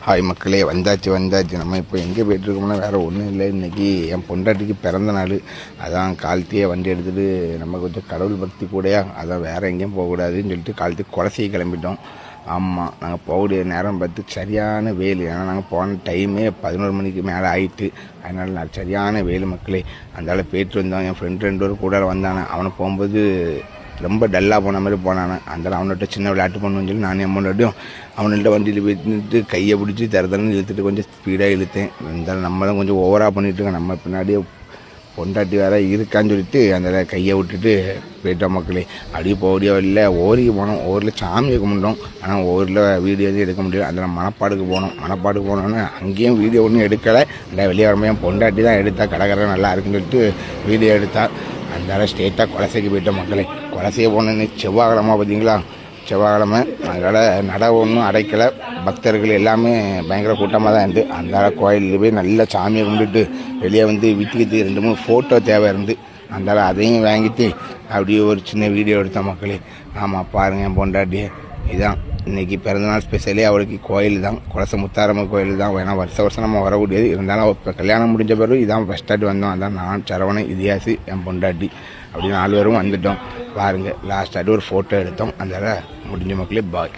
Hi மக்களே, வந்தாச்சு. நம்ம இப்போ எங்கே போய்ட்டுருக்கோம்னா வேறு ஒன்றும் இல்லை. இன்றைக்கி என் பொண்டாட்டிக்கு பிறந்த நாள். அதான் காலத்தையே வண்டி எடுத்துகிட்டு நம்ம கொஞ்சம் கடவுள் பக்தி கூடயா, அதான் வேறு எங்கேயும் போகக்கூடாதுன்னு சொல்லிட்டு காலத்துக்கு குலசையை கிளம்பிட்டோம். ஆமாம், நாங்கள் போகக்கூடிய நேரம் பார்த்து சரியான வெயில். ஏன்னா நாங்கள் போன டைமே 11 மணிக்கு மேலே ஆகிட்டு. அதனால் நான் சரியான வெயில் மக்களே. அதனால போய்ட்டு வந்தோம். என் ஃப்ரெண்டு 2 பேரும் கூட வந்தானே. அவனை போகும்போது ரொம்ப டல்லாக போன மாதிரி போனானே. அந்த அவன்கிட்ட சின்ன விளையாட்டு பண்ணுன்னு சொல்லி நான் அமௌண்ட்டையும் அவன்கிட்ட வண்டியில் போயிட்டு கையை பிடிச்சி தரன்னு இழுத்துட்டு கொஞ்சம் ஸ்பீடாக இழுத்தேன். இருந்தாலும் நம்ம தான் கொஞ்சம் ஓவராக பண்ணிகிட்ருக்கோம். நம்ம பின்னாடியே பொண்டாட்டி வேறு இருக்கான்னு சொல்லிட்டு அந்த கையை விட்டுட்டு போயிட்டோம் மக்களே. அப்படியே போடியோ இல்லை, ஓரிக்கு போனோம். ஊரில் சாமியை கும்பிட்டோம். ஆனால் ஊரில் வீடியோ எதுவும் எடுக்க முடியல. அதில் மணப்பாடுக்கு போனோன்னே அங்கேயும் வீடியோ ஒன்றும் எடுக்கலை. இல்லை வெளியே வரும்போது என் பொண்டாட்டி தான் எடுத்தா, கடற்கரை நல்லா இருக்குன்னு சொல்லிட்டு வீடியோ எடுத்தா. அதனால ஸ்ட்ரெயிட்டாக குலசைக்கு போயிட்டோம் மக்களே. குலசையை போனோன்னு செவ்வாய்க்கிழமை பார்த்தீங்களா, செவ்வாய்க்கிழமை. அதனால் நட ஒன்றும் அடைக்கலை. பக்தர்கள் எல்லாமே பயங்கர கூட்டமாக தான் இருந்து. அதனால் கோயிலில் போய் நல்லா சாமியை கும்பிட்டுட்டு வெளியே வந்து வீட்டுக்கு 2-3 ஃபோட்டோ தேவை இருந்து. அதனால் அதையும் வாங்கிட்டு அப்படியே ஒரு சின்ன வீடியோ எடுத்த மக்களே. ஆமாம் பாருங்கள், என் பொண்டாட்டியே இதுதான் இன்றைக்கி பிறந்தநாள் ஸ்பெஷலே அவளுக்கு கோயில் தான், குலசை முத்தாரம்மன் கோயில் தான். ஏன்னா வருஷம் நம்ம வரக்கூடியது. இருந்தாலும் இப்போ கல்யாணம் முடிஞ்ச பிறகு இதான் ஃபஸ்ட் டாட்டி வந்தோம். அதான் நான், சரவணன், இதியாசி, என் பொண்டாட்டி அப்படி 4 பேரும் வந்துட்டோம். பாருங்கள், லாஸ்ட்டாக ஒரு ஃபோட்டோ எடுத்தோம். அதனால் முடிஞ்ச மக்களே, பாய்.